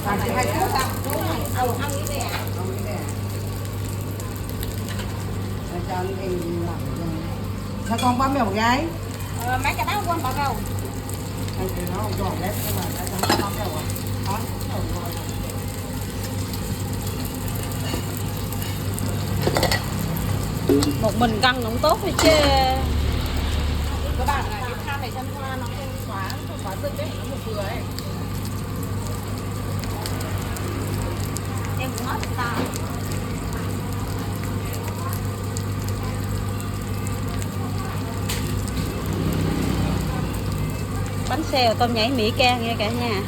Hai phút à? Ông nghĩ đây à? Ông nghĩ đây à? Cho anh em làm sao con bấm mèo gái? Mấy cái đó quên bỏ đâu. Anh thì nó không giòn lép nhưng mà tại sao nó bấm mèo à? Đó. Một mình cân cũng tốt thôi chứ. Các bạn là cái than này chân hoa nó không quá rực đấy, nó một vừa ấy. Em cũng nói ta. Bánh xèo tôm nhảy Mỹ Can nha cả nhà.